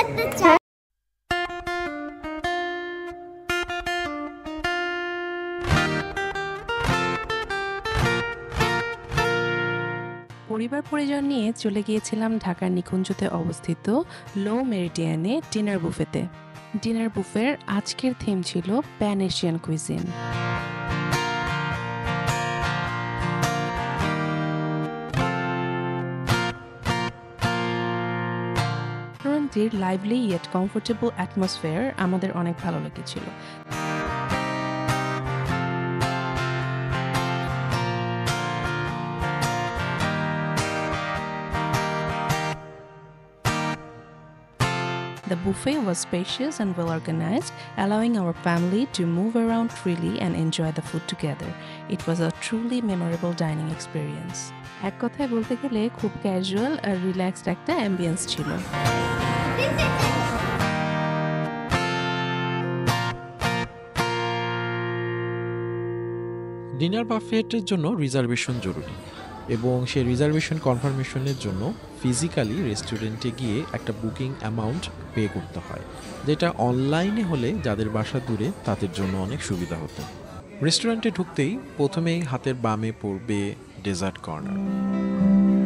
পরিবার পরিজন নিয়ে চলে গিয়েছিলাম ঢাকার নিকুঞ্জতে অবস্থিত লো মেরিডিয়ানে ডিনার বুফেতে। ডিনার বুফের আজকের থিম ছিল প্যান এশিয়ান কুইজিন। রেস্টুরেন্টটির লাইভলি ইয়েট কমফোর্টেবল অ্যাটমসফিয়ার আমাদের অনেক ভালো লেগেছিল। The buffet was spacious and well organized, allowing our family to move around freely and enjoy the food together. It was a truly memorable dining experience. এক কথায় বলতে গেলে খুব ক্যাজুয়াল আর relaxed একটা অ্যাম্বিয়েন্স ছিল। ডিনার বাফেটের জন্য রিজার্ভেশন জরুরি এবং সেই রিজার্ভেশন কনফার্মেশনের জন্য ফিজিক্যালি রেস্টুরেন্টে গিয়ে একটা বুকিং অ্যামাউন্ট পে করতে হয়, যেটা অনলাইনে হলে যাদের বাসা দূরে তাদের জন্য অনেক সুবিধা হতো। রেস্টুরেন্টে ঢুকতেই প্রথমেই হাতের বামে পড়বে ডেজার্ট কর্নার,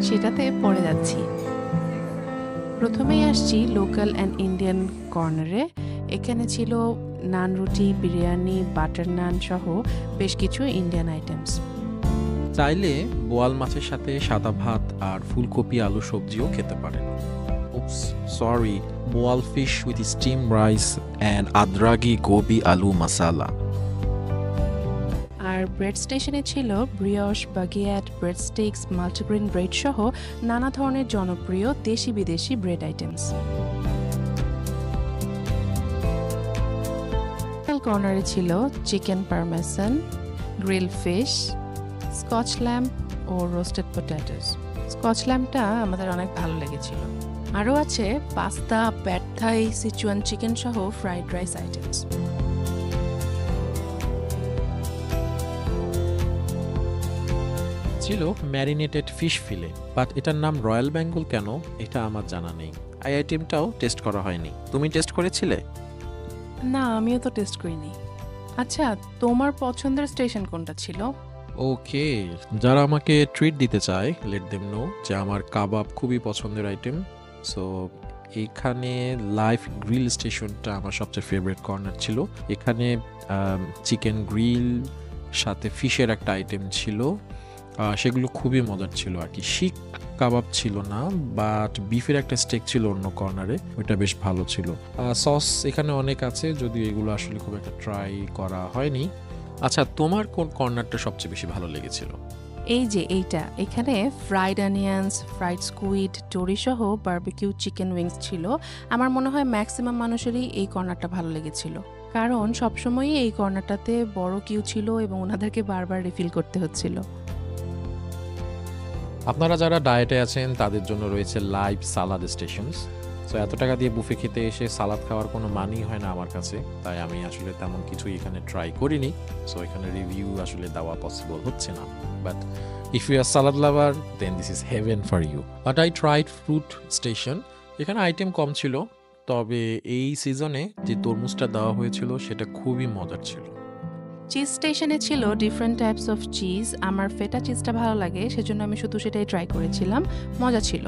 সেটাতে পড়ে যাচ্ছি। প্রথমেই আসছি লোকাল অ্যান্ড ইন্ডিয়ান কর্নারে। এখানে ছিল নান রুটি, বিরিয়ানি, বাটার নান সহ বেশ কিছু ইন্ডিয়ান আইটেমস। চাইলে বোয়াল মাছের সাথে সাদা ভাত আর ফুলকপি আলু সবজিও খেতে পারেন। Sorry, boal fish with steam rice and adraki gobi aloo masala. আর ব্রেড স্টেশনে ছিল brioche, baguette, bread sticks, multigrain bread সহ নানা ধরনের জনপ্রিয় দেশি বিদেশি ব্রেড আইটেমস। কর্নারে ছিল chicken parmesan, grill fish, scotch lamb ও রোস্টেড পটেটোস। স্কচ ল্যাম্পটা আমাদের অনেক ভালো লেগেছিল। আরও আছে pasta, pad Thai, Sichuan chicken সহ ফ্রাইড রাইস আইটেমস। ছিল ম্যারিনেটেড ফিশ ফিলে, বাট এটার নাম রয়্যাল বেঙ্গল কেন এটা আমার জানা নেই। এই আইটেমটাও টেস্ট করা হয়নি। তুমি টেস্ট করেছিলে? না, আমিও তো টেস্ট করিনি। আচ্ছা, তোমার পছন্দের স্টেশন কোনটা ছিল? ওকে, যারা আমাকে ট্রিট দিতে চায় লেট দেম নো যে আমার কাবাব খুবই পছন্দের আইটেম। সো এখানে লাইফ গ্রিল স্টেশনটা আমার সবচেয়ে ফেভারিট কর্নার ছিল। এখানে চিকেন গ্রিল সাথে ফিশের একটা আইটেম ছিল, সেগুলো খুবই মজার ছিল আর কি। শিক কাবাব ছিল না, বাট বিফের একটা স্টেক ছিল অন্য কর্নারে, ওইটা বেশ ভালো ছিল। সস এখানে অনেক আছে, যদিও এগুলো আসলে খুব একটা ট্রাই করা হয়নি। আচ্ছা, তোমার কোন কর্নারটা সবচেয়ে বেশি ভালো লেগেছিল? এই যে এইটা, এখানে ফ্রাইড অনিয়ন্স, ফ্রাইড স্কুইড, টোরি সহ বারবিকিউ চিকেন উইংস ছিল। আমার মনে হয় ম্যাক্সিমাম মানুষেরই এই কর্নারটা ভালো লেগেছিল, কারণ সবসময়ই এই কর্নারটাতে বড় কিউ ছিল এবং ওনাদেরকে বারবার রিফিল করতে হচ্ছিল। আপনারা যারা ডায়েটে আছেন তাদের জন্য রয়েছে লাইভ সালাদ স্টেশনস। সো এত টাকা দিয়ে বুফে খেতে এসে সালাদ খাওয়ার কোনো মানই হয় না আমার কাছে, তাই আমি আসলে তেমন কিছুই এখানে ট্রাই করিনি। সো এখানে রিভিউ আসলে দেওয়া পসিবল হচ্ছে না, but if you are salad lover then this is heaven for you. But I tried fruit station. এখানে আইটেম কম ছিল, তবে এই সিজনে যে তরমুজটা দেওয়া হয়েছিল সেটা খুবই মজার ছিল। চিজ স্টেশনে ছিল ডিফারেন্ট টাইপস অফ চিজ। আমার ফেটা চিজটা ভালো লাগে, সেজন্য আমি শুধু সেটাই ট্রাই করেছিলাম, মজা ছিল।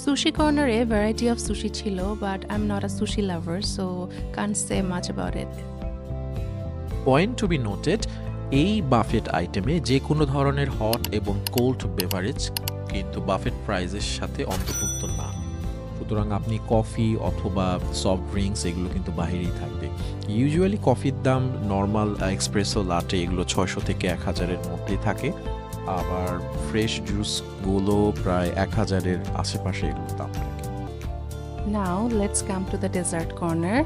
সুশি কর্নারে ভ্যারাইটি অফ সুশি ছিল, but I am not a sushi lover, so can't say much about it. Point to be noted, এই বাফেট আইটেমে যে কোনো ধরনের হট এবং কোল্ড বেভারেজ কিন্তু বাফেট প্রাইজের সাথে অন্তর্ভুক্ত না। সুতরাং আপনি কফি অথবা সফট ড্রিঙ্কস এগুলো কিন্তু বাহিরেই থাকবে। ইউজুয়ালি কফির দাম নর্মাল এক্সপ্রেসো লাটে এগুলো 600 থেকে 1000-এর মধ্যেই থাকে, আবার ফ্রেশ জুসগুলো প্রায় 1000-এর আশেপাশে এগুলো দাম থাকে। Now let's come to the dessert corner.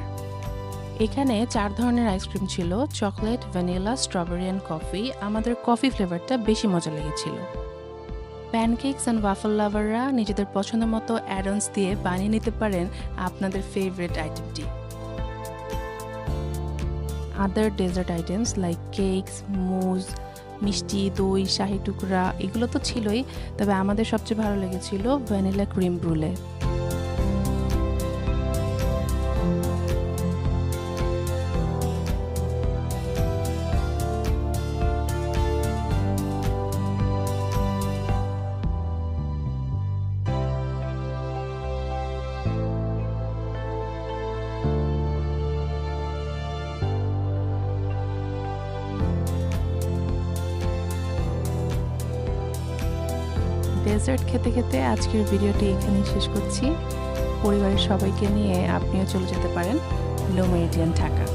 এখানে 4 ধরনের আইসক্রিম ছিল, chocolate, vanilla, strawberry and coffee. আমাদের কফি ফ্লেভারটা বেশি মজা লেগেছিল। প্যানকেকস অ্যান্ড ওয়াফল লাভাররা নিজেদের পছন্দ মতো অ্যাডন্স দিয়ে বানিয়ে নিতে পারেন আপনাদের ফেভারিট আইটেমটি। আদার ডেজার্ট আইটেমস লাইক কেকস, মুজ, মিষ্টি, দই, শাহি টুকরা এগুলো তো ছিলই, তবে আমাদের সবচেয়ে ভালো লেগেছিল ভ্যানিলা ক্রিম ব্রুলে। ডেজার্ট খেতে খেতে আজকের ভিডিওটি এখানেই শেষ করছি। পরিবারের সবাইকে নিয়ে আপনিও চলে যেতে পারেন লো মেরিডিয়ান ঢাকা।